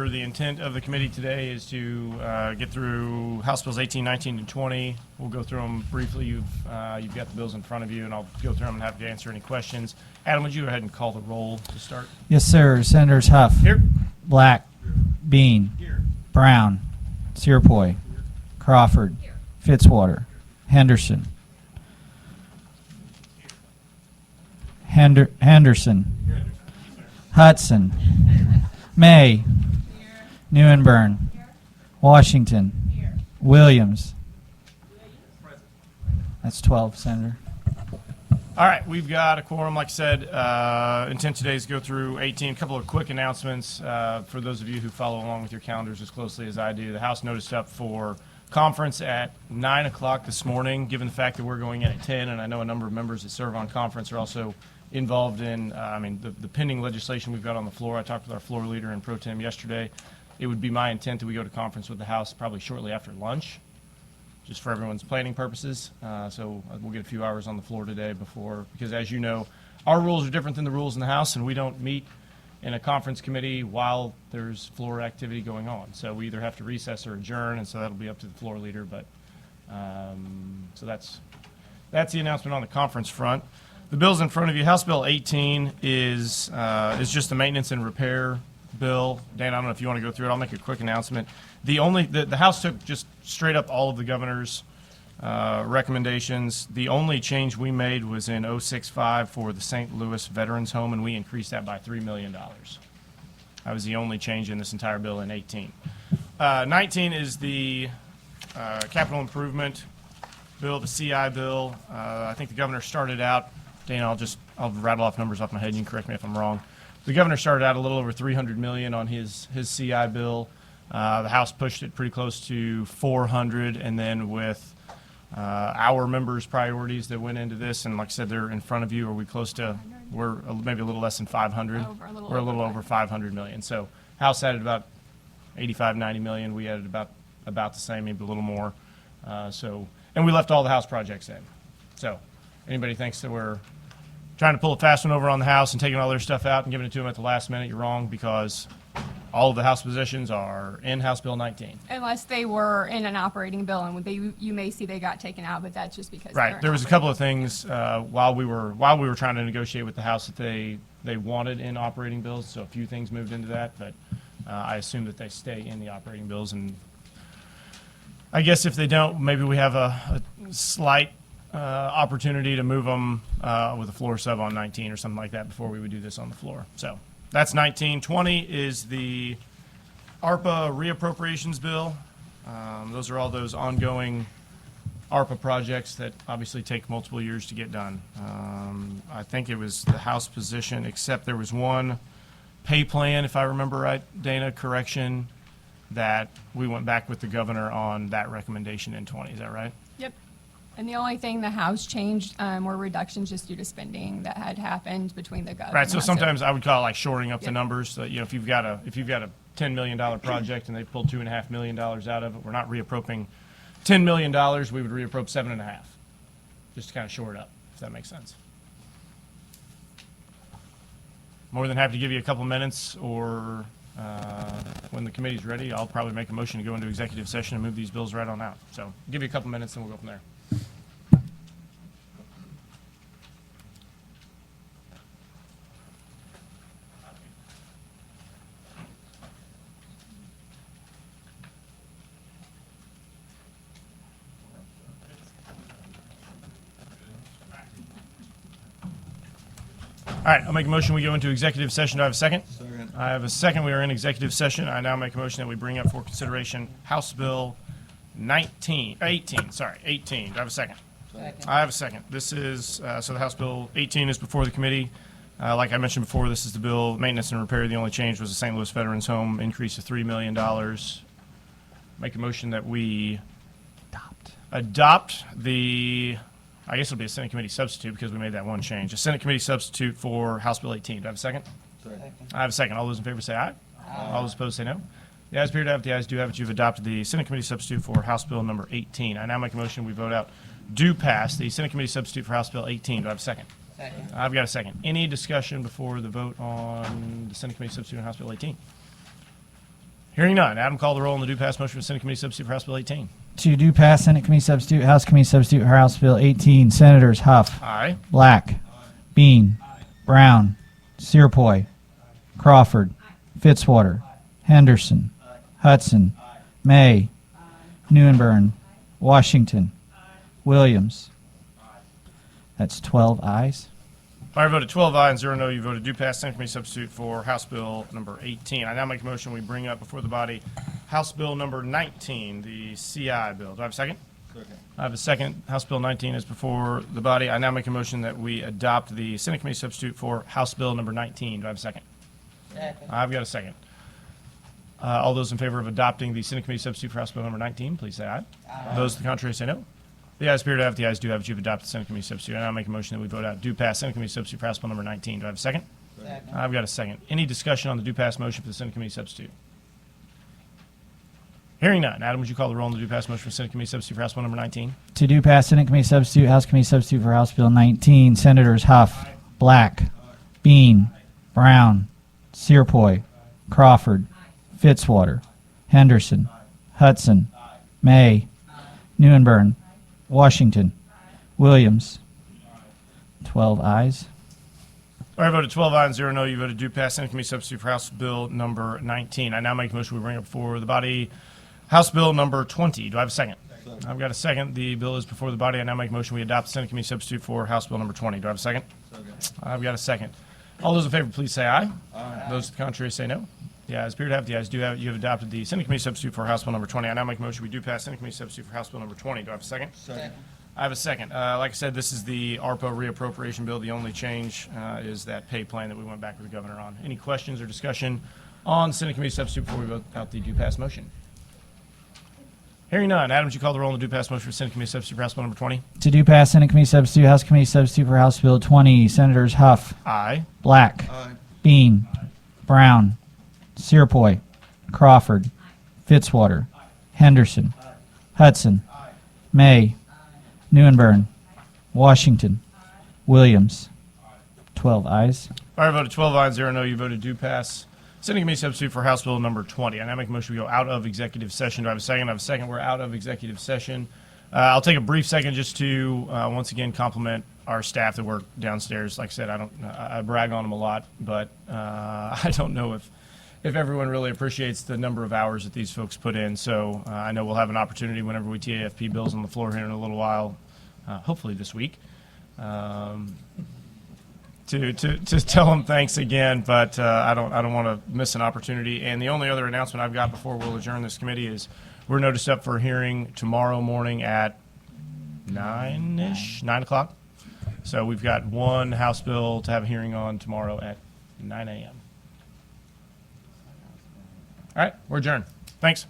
reminder, the intent of the committee today is to get through House Bills 18, 19, and 20. We'll go through them briefly. You've got the bills in front of you, and I'll go through them and have to answer any questions. Adam, would you go ahead and call the roll to start? Yes, sir. Senators Huff. Here. Black. Bean. Here. Brown. Searpoy. Crawford. Fitzwater. Henderson. Henderson. Hudson. May. Neuenburn. Washington. Williams. That's 12, Senator. All right, we've got a quorum. Like I said, intent today is to go through 18. A couple of quick announcements for those of you who follow along with your calendars as closely as I do. The House noticed up for conference at 9 o'clock this morning. Given the fact that we're going in at 10, and I know a number of members that serve on conference are also involved in, the pending legislation we've got on the floor. I talked with our floor leader and pro tem yesterday. It would be my intent that we go to conference with the House probably shortly after lunch, just for everyone's planning purposes. So we'll get a few hours on the floor today because as you know, our rules are different than the rules in the House, and we don't meet in a conference committee while there's floor activity going on. So we either have to recess or adjourn, and so that'll be up to the floor leader. But so that's the announcement on the conference front. The bills in front of you, House Bill 18 is just the maintenance and repair bill. Dan, I don't know if you want to go through it. I'll make a quick announcement. The House took just straight up all of the governor's recommendations. The only change we made was in 065 for the St. Louis Veterans Home, and we increased that by $3 million. That was the only change in this entire bill in 18. 19 is the capital improvement bill, the CI bill. I think the governor started out, Dana, I'll rattle off numbers off my head. You can correct me if I'm wrong. The governor started out a little over $300 million on his CI bill. The House pushed it pretty close to 400, and then with our members' priorities that went into this, and like I said, they're in front of you. Are we close to? We're maybe a little less than 500. We're a little over 500 million. So House added about 85, 90 million. We added about the same, maybe a little more. And we left all the House projects in. So anybody thinks that we're trying to pull a fast one over on the House and taking all their stuff out and giving it to them at the last minute, you're wrong, because all of the House positions are in House Bill 19. Unless they were in an operating bill, and you may see they got taken out, but that's just because right. There was a couple of things while we were trying to negotiate with the House that they wanted in operating bills, so a few things moved into that, but I assume that they stay in the operating bills, and I guess if they don't, maybe we have a slight opportunity to move them with a floor sub on 19 or something like that before we would do this on the floor. So that's 19. 20 is the ARPA reappropriations bill. Those are all those ongoing ARPA projects that obviously take multiple years to get done. I think it was the House position, except there was one pay plan, if I remember right, Dana, correction, that we went back with the governor on that recommendation in 20. Is that right? Yep. And the only thing the House changed were reductions just due to spending that had happened between the government. Right. So sometimes I would call it like shoring up the numbers. So, if you've got a $10 million project and they pulled $2.5 million out of it, we're not reappropriating $10 million. We would reappropriate $7.5 million, just to kind of shore it up, if that makes sense. More than happy to give you a couple minutes, or when the committee's ready, I'll probably make a motion to go into executive session and move these bills right on out. So I'll give you a couple minutes and we'll go from there. All right, I'll make a motion we go into executive session. Do I have a second? Second. I have a second. We are in executive session. I now make a motion that we bring up for consideration House Bill 18. Do I have a second? Second. I have a second. This is, so the House Bill 18 is before the committee. Like I mentioned before, this is the bill, maintenance and repair. The only change was the St. Louis Veterans Home increase of $3 million. Make a motion that we adopt the, I guess it'll be a Senate committee substitute because we made that one change. A Senate committee substitute for House Bill 18. Do I have a second? Second. I have a second. All those in favor say aye. Aye. All those opposed say no. The ayes appear to have it. The ayes do have it. You've adopted the Senate committee substitute for House Bill number 18. I now make a motion we vote out do pass the Senate committee substitute for House Bill 18. Do I have a second? Second. I've got a second. Any discussion before the vote on the Senate committee substitute on House Bill 18? Hearing none. Adam, call the roll on the do pass motion for Senate Committee Substitute for House Bill 18. To do pass Senate Committee Substitute, House Committee Substitute for House Bill 18, Senators Huff, Aye. Black, Bean, Brown, Searpoy, Crawford, Fitzwater, Henderson, Hudson, May, Neuenburn, Washington, Williams. That's 12 ayes. By a vote of 12 ayes and 0 no, you voted do pass Senate Committee Substitute for House Bill number 18. I now make a motion we bring up before the body House Bill number 19, the CI bill. Do I have a second? Second. I have a second. House Bill 19 is before the body. I now make a motion that we adopt the Senate Committee Substitute for House Bill number 19. Do I have a second? Second. I've got a second. All those in favor of adopting the Senate Committee Substitute for House Bill number 19, please say aye. Aye. Those to the contrary say no. The ayes appear to have, the ayes do have it. You've adopted the Senate Committee Substitute. I now make a motion that we vote out do pass Senate Committee Substitute for House Bill number 19. Do I have a second? Second. I've got a second. Any discussion on the do pass motion for the Senate Committee Substitute? Hearing none. Adam, would you call the roll on the do pass motion for Senate Committee Substitute for House Bill number 19? To do pass Senate Committee Substitute, House Committee Substitute for House Bill 19, Senators Huff, Black, Bean, Brown, Searpoy, Crawford, Fitzwater, Henderson, Hudson, May, Neuenburn, Washington, Williams. 12 ayes. All right, voted 12 ayes and 0 no. You voted do pass Senate Committee Substitute for House Bill number 19. I now make a motion we bring up before the body House Bill number 20. Do I have a second? Second. I've got a second. The bill is before the body. I now make a motion we adopt the Senate Committee Substitute for House Bill number 20. Do I have a second? Second. I've got a second. All those in favor, please say aye. Aye. Those to the contrary say no. The ayes appear to have, the ayes do have it. You have adopted the Senate Committee Substitute for House Bill number 20. I now make a motion we do pass Senate Committee Substitute for House Bill number 20. Do I have a second? Second. I have a second. Like I said, this is the ARPA reappropriation bill. The only change is that pay plan that we went back to the governor on. Any questions or discussion on Senate Committee Substitute before we vote out the do pass motion? Hearing none. Adam, would you call the roll on the do pass motion for Senate Committee Substitute for House Bill number 20? To do pass Senate Committee Substitute, House Committee Substitute for House Bill 20, Senators Huff, Aye. Black, Aye. Bean, Brown, Searpoy, Crawford, Fitzwater, Henderson, Hudson, May, Neuenburn, Washington, Williams. 12 ayes. All right, voted 12 ayes, 0 no. You voted do pass Senate Committee Substitute for House Bill number 20. I now make a motion we go out of executive session. Do I have a second? I have a second. We're out of executive session. I'll take a brief second just to once again compliment our staff that work downstairs. Like I said, I brag on them a lot, but I don't know if everyone really appreciates the number of hours that these folks put in. So I know we'll have an opportunity whenever we TAFP bills on the floor here in a little while, hopefully this week, to tell them thanks again. But I don't want to miss an opportunity. And the only other announcement I've got before we'll adjourn this committee is we're noticed up for a hearing tomorrow morning at 9 o'clock. So we've got one House bill to have a hearing on tomorrow at 9 a.m. All right, we're adjourned. Thanks.